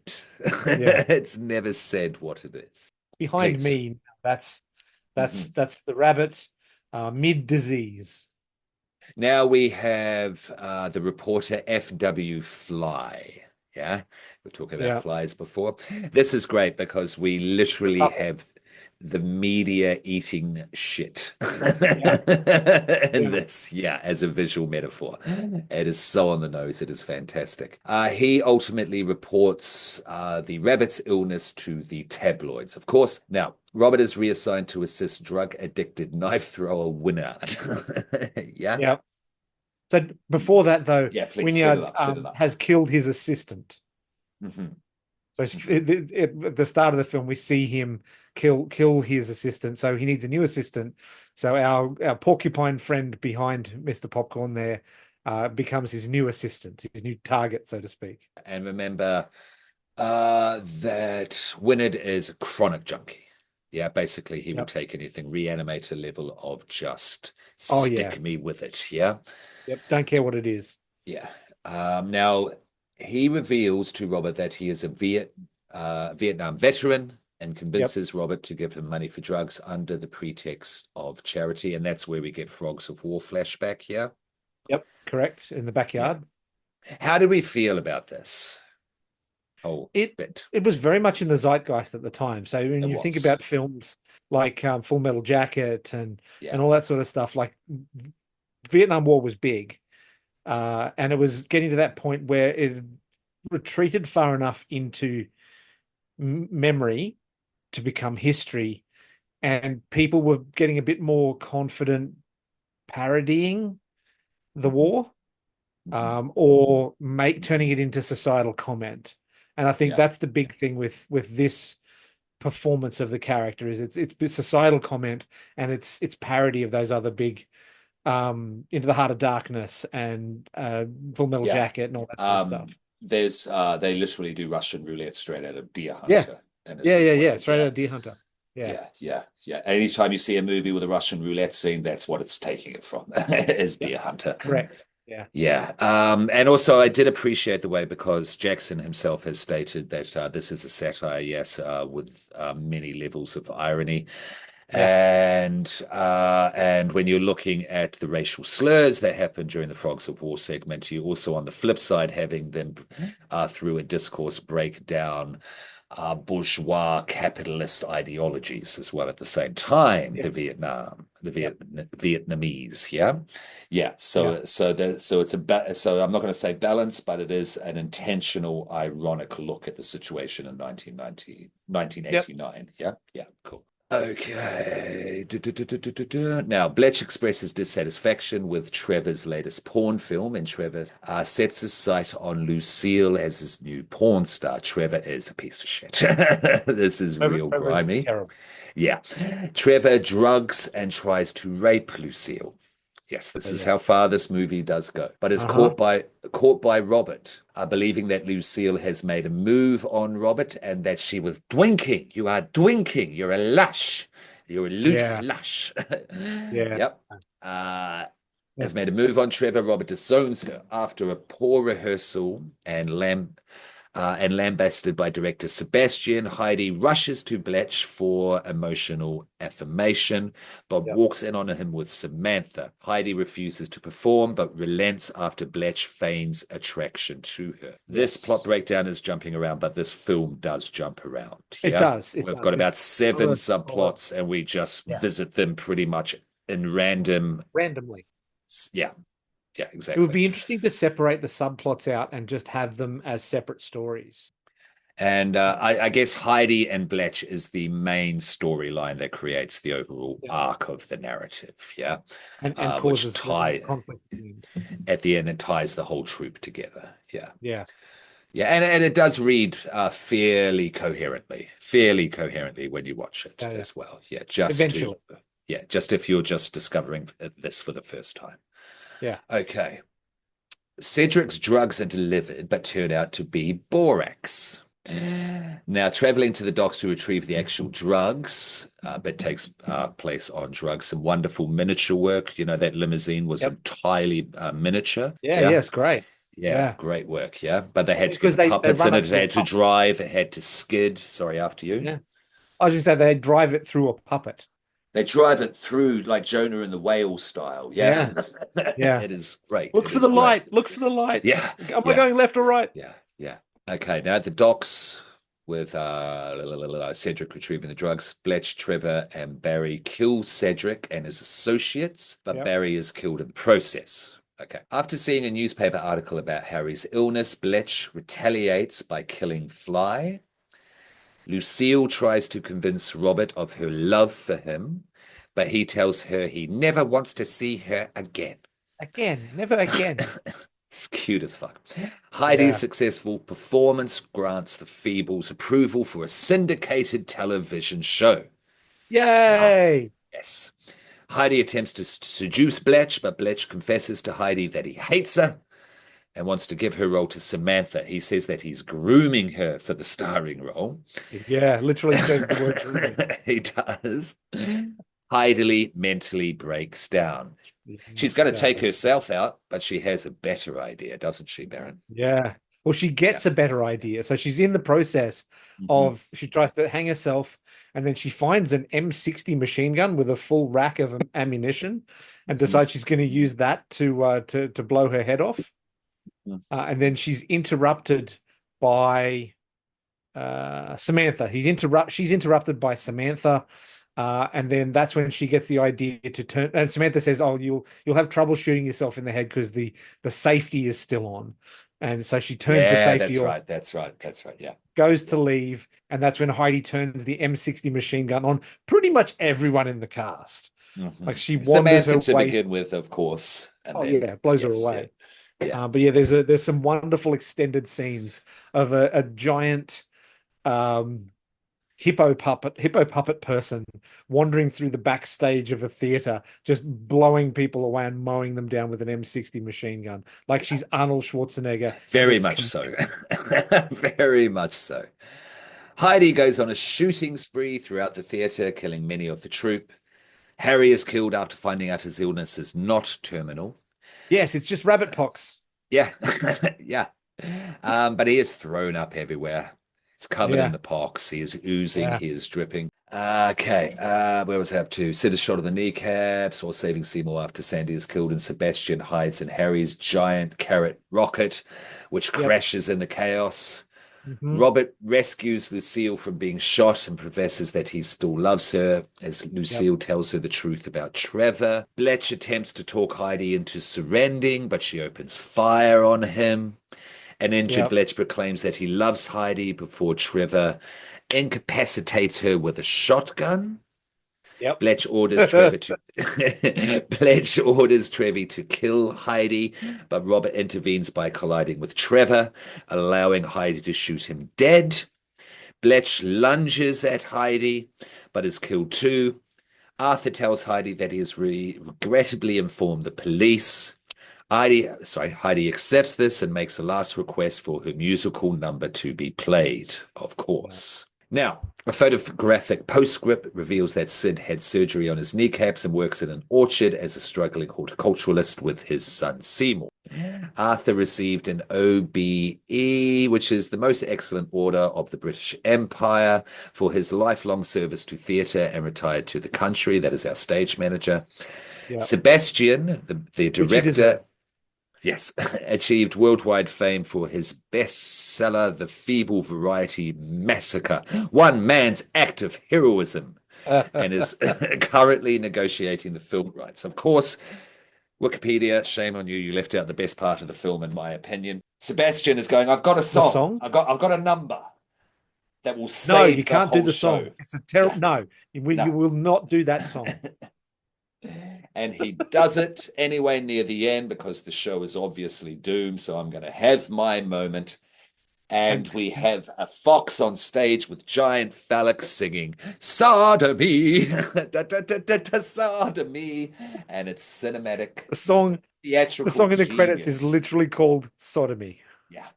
yeah. It's never said what it is. Behind Please. me, that's Mhm. that's the rabbit, mid disease. Now we have the reporter F.W. Fly. Yeah, we talked about Yeah. flies before. This is great because we literally Puppet. have the media eating shit Yeah, in yeah, this, yeah, as a visual metaphor. It is so on the nose. It is fantastic. He ultimately reports the rabbit's illness to the tabloids, of course. Now, Robert is reassigned to assist drug-addicted knife thrower Winard. Yeah? yeah. So before that, though, Yeah, please set it Wynyard up, set it up. has killed his assistant. Mhm, So mhm. at the start of the film, we see him kill his assistant. So he needs a new assistant. So our porcupine friend behind Mr. Popcorn there becomes his new assistant, his new target, so to speak. And remember, that Winard is a chronic junkie. Yeah, basically, he will Yep. take anything, reanimate a level of just Oh yeah. stick me with it. Yeah, Yep. Don't care what it is. yeah. Now, he reveals to Robert that he is a Vietnam veteran and Yep. convinces Robert to give him money for drugs under the pretext of charity. And that's where we get Frogs of War flashback here. Yep. Correct. In the Yeah. backyard. How do we feel about this whole It bit? it was very much in the zeitgeist at the time. So when It you think was. about films like Full Metal Jacket and Yeah. all that sort of stuff, like Vietnam War was big, and it was getting to that point where it retreated far enough into memory to become history, and people were getting a bit more confident parodying the Mhm. war, Mhm. or make turning it into societal comment. And I think Yeah. that's the big thing with this performance of the character is it's societal comment, and it's parody of those other big Into the Heart of Darkness and Full Metal Yeah. Jacket and all that sort of stuff. There's they literally do Russian roulette straight out of Deer Yeah, Hunter, and it's yeah, just yeah, one yeah. of Straight out yeah, of Deer Hunter. Yeah, yeah, yeah, yeah. Anytime you see a movie with a Russian roulette scene, that's what it's taking it from, is yeah, Deer Hunter. correct. Yeah, Yeah. And also I did appreciate the way because Jackson himself has stated that this is a satire, yes, with many levels of irony. yeah, And when you're looking at the racial slurs that happen during the Frogs of War segment, you also on the flip side having them through a discourse break down bourgeois capitalist ideologies as well at the same time. yeah, yeah, Vietnamese, yeah, yeah. yeah, So it's so I'm not going to say balance, but it is an intentional, ironic look at the situation in 1990, yep. 1989. Yeah, yeah, cool. Okay. Now, Bletch expresses dissatisfaction with Trevor's latest porn film, and Trevor sets his sight on Lucille as his new porn star. Trevor is a piece of shit. This is real Trevor is grimy. terrible. Yeah. Trevor drugs and tries to rape Lucille. Yes, this is Yeah. how far this movie does go. But is Uh-huh. caught by Robert, believing that Lucille has made a move on Robert and that she was dwinking. You are dwinking. You're a lush. You're a loose Yeah. lush. Yeah. Yep. Uh, Yeah. has made a move on Trevor. Robert disowns her after a poor rehearsal and lambasted by director Sebastian. Heidi rushes to Bletch for emotional affirmation. Bob Yeah. walks in on him with Samantha. Heidi refuses to perform, but relents after Bletch feigns attraction to her. This plot Yes. breakdown is jumping around, but this film does jump around. It Yeah. does. It We've does. got about It's seven not a solid. subplots, and we just Yeah. visit them pretty much in random. Randomly. Yeah. Yeah, It would exactly. be interesting to separate the subplots out and just have them as separate stories. And I guess Heidi and Bletch is the main storyline that creates the overall Yeah. arc of the narrative. Yeah. And Which causes the tie conflict at the end. at the end, it ties the whole troop together. Yeah. Yeah. Yeah. And it does read fairly coherently when you watch it Yeah. Yeah. as well. Eventually. Yeah, just if you're just discovering this for the first time. Yeah. Okay. Cedric's drugs are delivered, but turn out to be borax. Now, traveling to the docks to retrieve the actual drugs, but takes place on drugs. Some wonderful miniature work. You know, that limousine was Yep. entirely miniature. Yeah. Yeah. Yes. Great. Yeah. Yeah. Great work. Yeah. But they had to Because get they puppets run in it it. It through a had to puppet. drive. It had to skid. Sorry, after you. Yeah. I was going to say they drive it through a puppet. They drive it through like Jonah and the Whale style. Yeah. Yeah. Yeah. It is great. Look It for is the great. light. Look for the light. Yeah. Am I Yeah. going left or right? Yeah. Yeah. Okay. Now at the docks. with Cedric retrieving the drugs. Bletch, Trevor, and Barry kill Cedric and his associates, but Yep. Barry is killed in the process. Okay. After seeing a newspaper article about Harry's illness, Bletch retaliates by killing Fly. Lucille tries to convince Robert of her love for him, but he tells her he never wants to see her again. Again, never again. It's cute as fuck. Heidi's Yeah. successful performance grants the Feebles approval for a syndicated television show. Yay! Yes. Heidi attempts to seduce Bletch, but Bletch confesses to Heidi that he hates her and wants to give her role to Samantha. He says that he's grooming her for the starring role. Yeah, literally says the word grooming. He does. Heidi mentally breaks down. She's She going to take does. herself out, but she has a better idea, doesn't she, Baron? Yeah. Well, she Yeah. gets a better idea. So she's in the process Mm-hmm. of, she tries to hang herself, and then she finds an M60 machine gun with a full rack of ammunition and Mm-hmm. decides she's going to use that to blow her head off. And then she's interrupted by Samantha. She's interrupted by Samantha. And then that's when she gets the idea to turn. And Samantha says, "Oh, you'll have trouble shooting yourself in the head because the safety is still on." And so she turns the Yeah, safety that's off, right. That's right. That's right. Yeah. goes to leave, and that's when Heidi turns the M60 machine gun on pretty much everyone in the cast. Mm-hmm. Like she wanders Samantha her to way. begin with, of course, and Oh then yeah, blows her yes, yeah, away. yeah. But yeah, there's some wonderful extended scenes of a giant um hippo puppet person wandering through the backstage of a theater, just blowing people away and mowing them down with an M60 machine gun, like she's Arnold Schwarzenegger and Very it's much so. Very much so. Heidi goes on a shooting spree throughout the theater, killing many of the troupe. Harry is killed after finding out his illness is not terminal. yes, it's just rabbit pox. Yeah, yeah. But he is thrown up everywhere. It's covered in Yeah, the pox. He is oozing. yeah, He is dripping. Okay, where was I up to? Sid is shot of the kneecaps while saving Seymour after Sandy is killed, and Sebastian hides in Harry's giant carrot rocket, which yep. crashes in the chaos. Hmm. Robert rescues Lucille from being shot and professes that he still loves her, as Yep, Lucille tells her the truth about Trevor. Bletch attempts to talk Heidi into surrendering, but she opens fire on him. An injured yep, Bletch proclaims that he loves Heidi before Trevor incapacitates her with a shotgun. yep. Bletch orders Trevor to Bletch orders Trevi to kill Heidi, but Robert intervenes by colliding with Trevor, allowing Heidi to shoot him dead. Bletch lunges at Heidi, but is killed too. Arthur tells Heidi that he has regrettably informed the police. Heidi accepts this and makes a last request for her musical number to be played, of Yep. course. Now, a photographic postscript reveals that Sid had surgery on his kneecaps and works in an orchard as a struggling horticulturalist with his son Seymour. Arthur received an OBE, which is the most excellent order of the British Empire, for his lifelong service to theatre, and retired to the country. That is our stage manager. Yep. Sebastian, the Which he director, deserved. yes, achieved worldwide fame for his bestseller, The Feeble Variety Massacre, one man's act of heroism, and is currently negotiating the film rights. Of course, Wikipedia, shame on you, you left out the best part of the film, in my opinion. Sebastian is going, I've got a The song, song? I've got a number that will No, you save the can't do whole the show. song. It's a Yeah, terrible. No, you no. will not do that song. And he does it anyway near the end because the show is obviously doomed. So I'm going to have my moment. And And we have a fox on stage with giant phallic singing sodomy, sodomy, and it's cinematic, the song, the theatrical song in the credits is genius. literally called Sodomy. Yeah.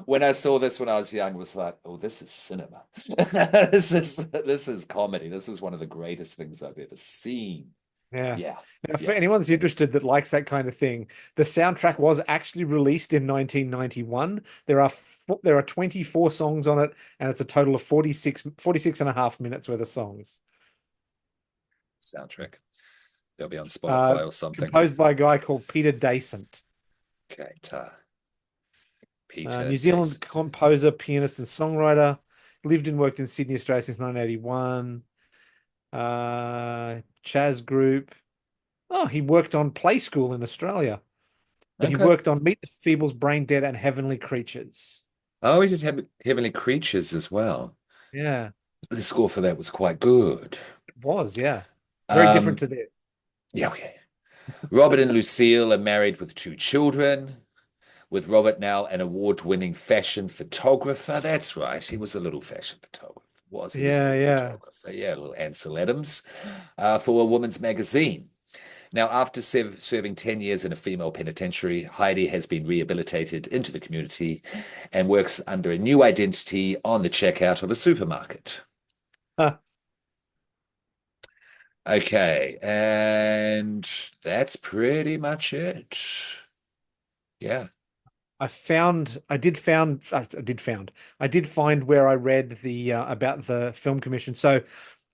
When I saw this when I was young, it was like, oh, this is cinema. This is comedy. This is one of the greatest things I've ever seen. Yeah. Yeah, Now, for yeah. anyone that's interested that likes that kind of thing, the soundtrack was actually released in 1991. There are 24 songs on it, and it's a total of 46 and a half minutes worth of songs. Soundtrack. They'll be on Uh, Spotify or something. Composed by a guy called Peter Dasent. Okay, Peter New Zealand Dace. composer, pianist, and songwriter. Lived and worked in Sydney, Australia since 1981. Chaz Group. Oh, he worked on Play School in Australia, but he Okay. worked on Meet the Feebles, Brain Dead, and Heavenly Creatures. Oh, he did have Heavenly Creatures as well. Yeah, The score for that was quite good. it was. Yeah, very different Um, to this. yeah, okay. Robert and Lucille are married with two children, with Robert now an award-winning fashion photographer. That's right. He was a little fashion photographer. He was a Yeah, little yeah. photographer. Yeah, a little Ansel Adams for a woman's magazine. Now, after serving 10 years in a female penitentiary, Heidi has been rehabilitated into the community and works under a new identity on the checkout of a supermarket. Huh. Okay, and that's pretty much it. Yeah. I did find where I read the about the film commission. So,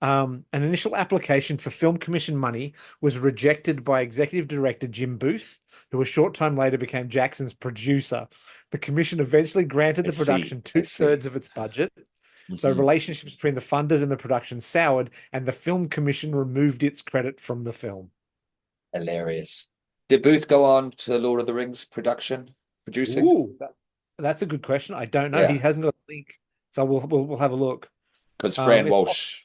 an initial application for film commission money was rejected by executive director Jim Booth, who a short time later became Jackson's producer. The commission eventually granted I the see. production I see. two-thirds of its budget. The Mhm. relationships between the funders and the production soured, and the film commission removed its credit from the film. Hilarious. Did Booth go on to Lord of the Rings producing? That's a good question. I don't know. He Yeah, hasn't got a link, so we'll have a look. because Fran It's Walsh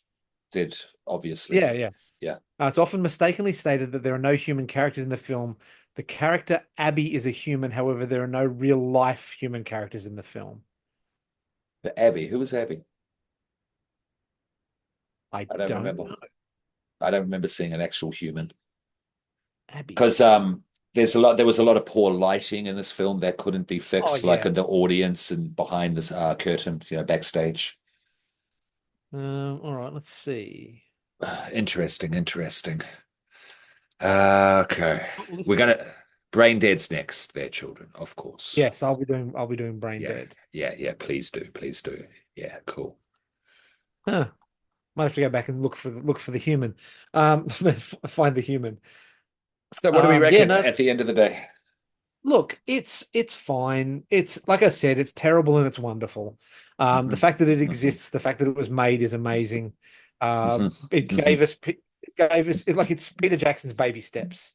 did, obviously. Yeah, yeah. Yeah. It's often mistakenly stated that there are no human characters in the film. The character Abby is a human, however, there are no real life human characters in the film. The Abbey. Who was Abbey? I I don't don't remember. know. I don't remember seeing an actual human. Abby. Because there was a lot of poor lighting in this film that couldn't be Oh fixed, like yeah. in the audience and behind this curtain, backstage. All right, let's see. Interesting, interesting. Okay. Not We're listed. gonna Brain Dead's next, their children, of course. Yes, I'll be doing Brain Yeah, Dead. yeah, yeah. Please do, please do. Yeah, cool. Huh. Might have to go back and look for the human. Find the human. So what do we Yeah, reckon no, at the end of the day? look, it's fine. It's like I said, it's terrible and it's wonderful. The Mhm, fact that it mhm, exists, the fact that it was made is amazing. mhm, It mhm. gave us like it's Peter Jackson's baby steps.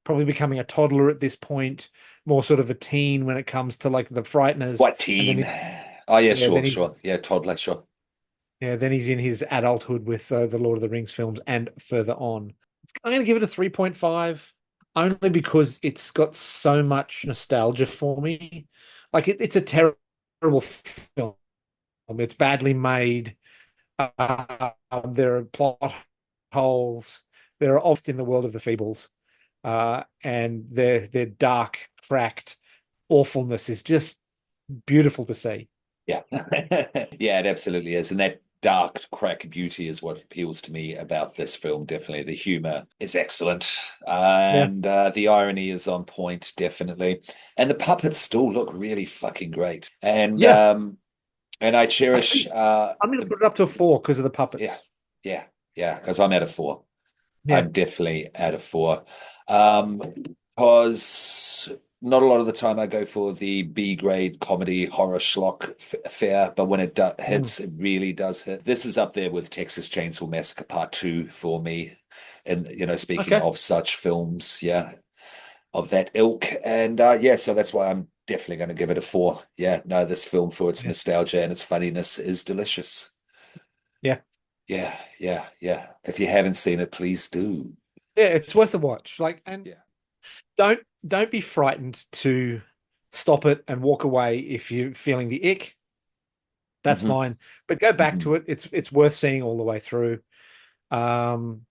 Probably becoming a toddler at this point, more sort of a teen when it comes to like the Frighteners, What and then teen? Oh yeah, yeah, sure, sure. Yeah, toddler, sure. then he's in his adulthood with the Lord of the Rings films and further on. I'm going to give it a 3.5 only because it's got so much nostalgia for me. Like it's a terrible film. It's badly made. There are plot holes. There are obstacles in the world of the Feebles, and their dark, cracked awfulness is just beautiful to see. Yeah. Yeah, it absolutely is. And that dark crack beauty is what appeals to me about this film, definitely. The humor is excellent. Yeah, And the irony is on point, definitely. And the puppets still look really fucking great. yeah. And I I cherish think I'm going to the put it up to a 4 because of the yeah, puppets. yeah, yeah, because I'm at a four. Yeah. I'm definitely at a four. Um, because not a lot of the time I go for the B grade comedy horror schlock fare, but when it Mm. hits, it really does hit. This is up there with Texas Chainsaw Massacre Part Two for me. And speaking Okay. of such films, yeah, of that ilk, and yeah, so that's why I'm definitely going to give it a four. Yeah, no, this film for its Yeah. nostalgia and its funniness is delicious. Yeah. Yeah, yeah, yeah. If you haven't seen it, please do. Yeah, it's worth a watch. Like, and Yeah. don't be frightened to stop it and walk away if you're feeling the ick. That's Hmm. fine. But go back Hmm. to it. It's worth seeing all the way through. Um,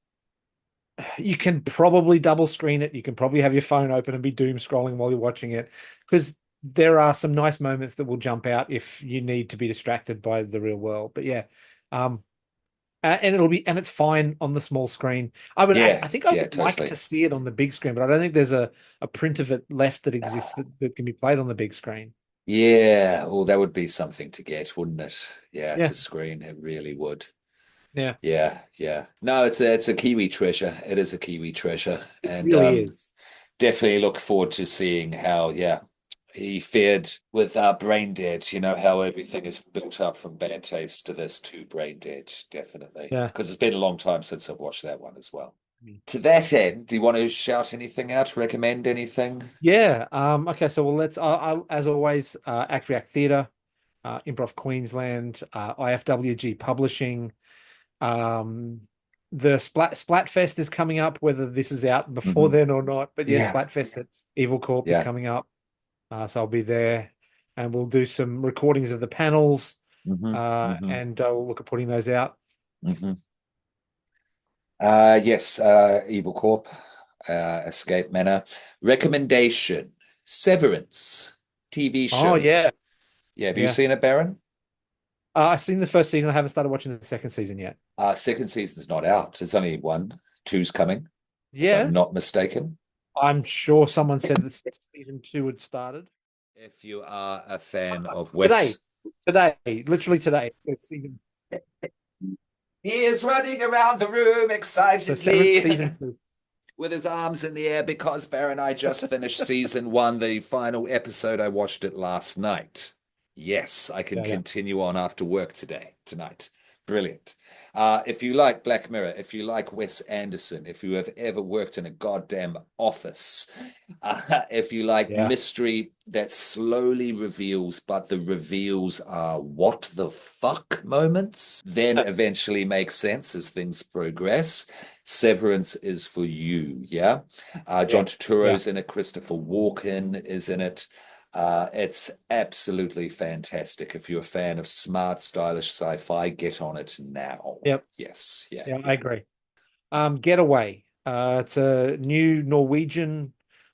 you can probably double screen it. You can probably have your phone open and be doom scrolling while you're watching it because there are some nice moments that will jump out if you need to be distracted by the real world. But yeah, um, and it's fine on the small screen. Yeah, I think I yeah, would like to totally. see it on the big screen, but I don't think there's a print of it left that exists that can be played on the big screen. Yeah, well, that would be something to get, wouldn't it? Yeah, Yeah, to screen, it really would. yeah, Yeah, yeah. No, it's a Kiwi treasure. It is a Kiwi treasure, it and really is. definitely look forward to seeing how, yeah, He feared with brain dead, you know, how everything is built up from bad taste to this to brain dead, definitely. Yeah. Because it's been a long time since I've watched that one as well. To that end, do you want to shout anything out, recommend anything? Yeah. Okay. So well, I'll as always, Act React Theatre, Improv Queensland, IFWG Publishing. Um, the Splatfest is coming up, whether this is out before Hmm. then or not. But yeah, Yeah. Splatfest at Evil Corp is Yeah. coming up. So I'll be there, and we'll do some recordings of the panels, Hmm. Hmm. and we'll look at putting those out. Hmm. Yes, Evil Corp, Escape Manor. Recommendation, Severance, TV Oh show. yeah, Yeah, have you yeah. seen it, Baron? I've seen the first season. I haven't started watching the second season yet. Second season's not out. There's only one. Two's coming, if I'm Yeah, not mistaken. I'm sure someone said that season two had started. If you are a fan of Today, Wes, today, literally today. It's he is running around the room so Severance excitedly season two. with his arms in the air because Baron and I just finished season one, the final episode. I watched it last night. Yes, I can Yeah, yeah, continue on after work tonight. Brilliant. If you like Black Mirror, if you like Wes Anderson, if you have ever worked in a goddamn office, if you like yeah, mystery that slowly reveals, but the reveals are what the fuck moments, then eventually make sense as things progress. Severance is for you, yeah? yeah, John yeah, Turturro's in it, Christopher Walken is in it. It's absolutely fantastic. If you're a fan of smart, stylish sci-fi, get on it now. yep, Yes, yeah, yeah. I yeah. agree. Getaway. It's a new Norwegian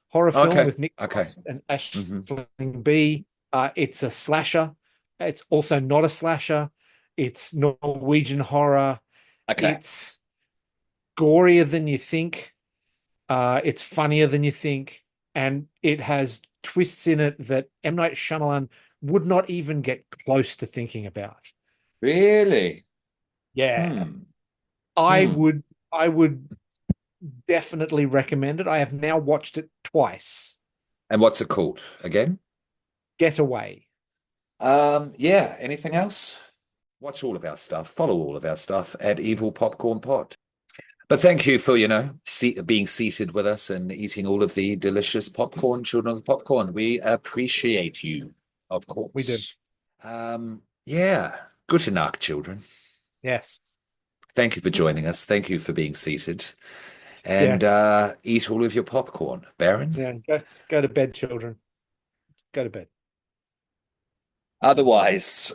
horror film Okay, with Nick okay. Frost and Ash Hmm. B. It's a slasher. It's also not a slasher. It's Norwegian horror. Okay. It's gorier than you think. It's funnier than you think, and it has twists in it that M. Night Shyamalan would not even get close to thinking about. Really? Yeah, Hmm. I Hmm. would. I would definitely recommend it. I have now watched it twice. And what's it called again? Getaway. Yeah, anything else? Watch all of our stuff, follow all of our stuff at Evil Popcorn Pod. But thank you for, being seated with us and eating all of the delicious popcorn, children of the popcorn. We appreciate you, of We do. course. Yeah, good enough, children. Yes. Thank you for joining us. Thank you for being seated. And Yes. eat all of your popcorn, Baron. Yeah. Go to bed, children. Go to bed. Otherwise,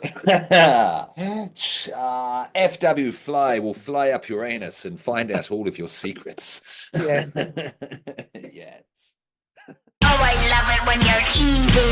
FW Fly will fly up your anus and find out all of your secrets. Yeah. Yes. Oh, I love it when you're evil.